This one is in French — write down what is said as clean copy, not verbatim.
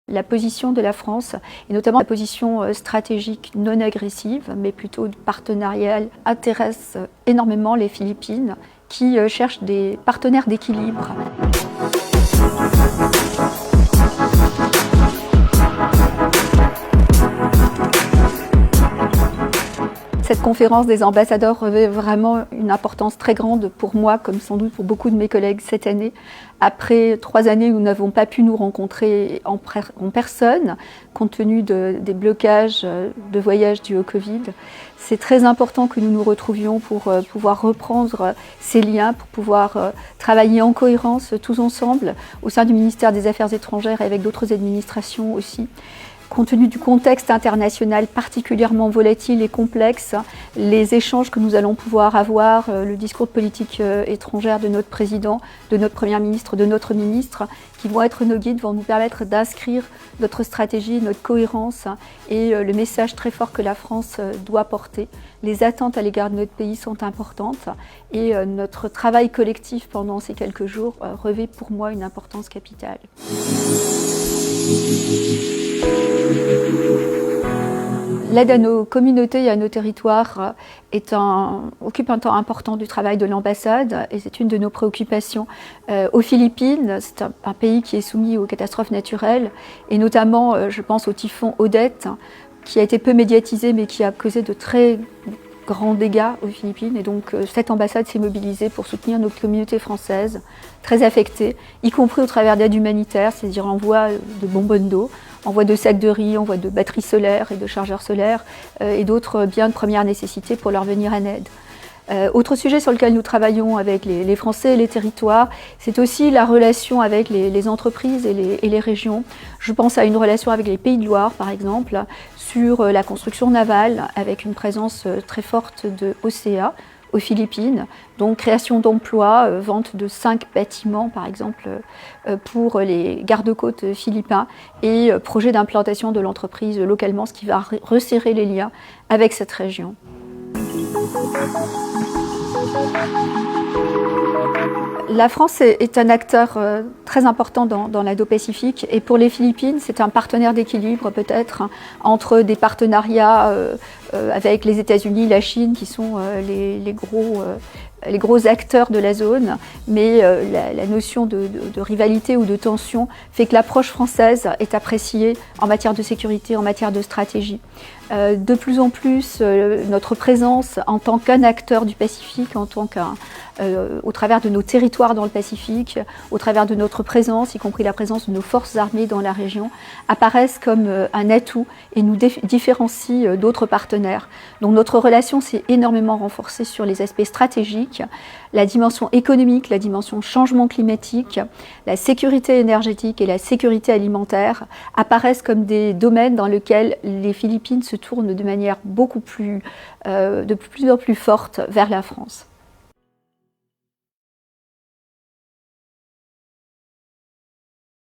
La position de la France, et notamment la position stratégique non agressive, mais plutôt partenariale, intéresse énormément les Philippines, qui cherchent des partenaires d'équilibre. Cette conférence des ambassadeurs revêt vraiment une importance très grande pour moi, comme sans doute pour beaucoup de mes collègues cette année. Après 3 années où nous n'avons pas pu nous rencontrer en personne, compte tenu des blocages de voyage dus au Covid, c'est très important que nous nous retrouvions pour pouvoir reprendre ces liens, pour pouvoir travailler en cohérence tous ensemble au sein du ministère des Affaires étrangères et avec d'autres administrations aussi. Compte tenu du contexte international particulièrement volatile et complexe, les échanges que nous allons pouvoir avoir, le discours de politique étrangère de notre président, de notre première ministre, de notre ministre, qui vont être nos guides, vont nous permettre d'inscrire notre stratégie, notre cohérence et le message très fort que la France doit porter. Les attentes à l'égard de notre pays sont importantes et notre travail collectif pendant ces quelques jours revêt pour moi une importance capitale. L'aide à nos communautés et à nos territoires occupe un temps important du travail de l'ambassade et c'est une de nos préoccupations. Aux Philippines, c'est un pays qui est soumis aux catastrophes naturelles et notamment, je pense au typhon Odette, qui a été peu médiatisé mais qui a causé de très grands dégâts aux Philippines. Et donc cette ambassade s'est mobilisée pour soutenir nos communautés françaises très affectées, y compris au travers d'aide humanitaire, c'est-à-dire envoi de bonbonnes d'eau, envoi de sacs de riz, envoi de batteries solaires et de chargeurs solaires et d'autres biens de première nécessité pour leur venir en aide. Autre sujet sur lequel nous travaillons avec les Français et les territoires, c'est aussi la relation avec les entreprises et les régions. Je pense à une relation avec les Pays de Loire, par exemple, sur la construction navale, avec une présence très forte de OCA aux Philippines, donc création d'emplois, vente de 5 bâtiments, par exemple, pour les gardes-côtes philippins, et projet d'implantation de l'entreprise localement, ce qui va resserrer les liens avec cette région. La France est un acteur très important dans l'Indo-Pacifique et pour les Philippines, c'est un partenaire d'équilibre peut-être entre des partenariats avec les États-Unis, la Chine qui sont les gros acteurs de la zone, mais la notion de rivalité ou de tension fait que l'approche française est appréciée en matière de sécurité, en matière de stratégie. De plus en plus, notre présence en tant qu'un acteur du Pacifique, au travers de nos territoires dans le Pacifique, au travers de notre présence, y compris la présence de nos forces armées dans la région, apparaissent comme un atout et nous différencient d'autres partenaires. Donc notre relation s'est énormément renforcée sur les aspects stratégiques, la dimension économique, la dimension changement climatique, la sécurité énergétique et la sécurité alimentaire apparaissent comme des domaines dans lesquels les Philippines se tournent de manière de plus en plus forte vers la France.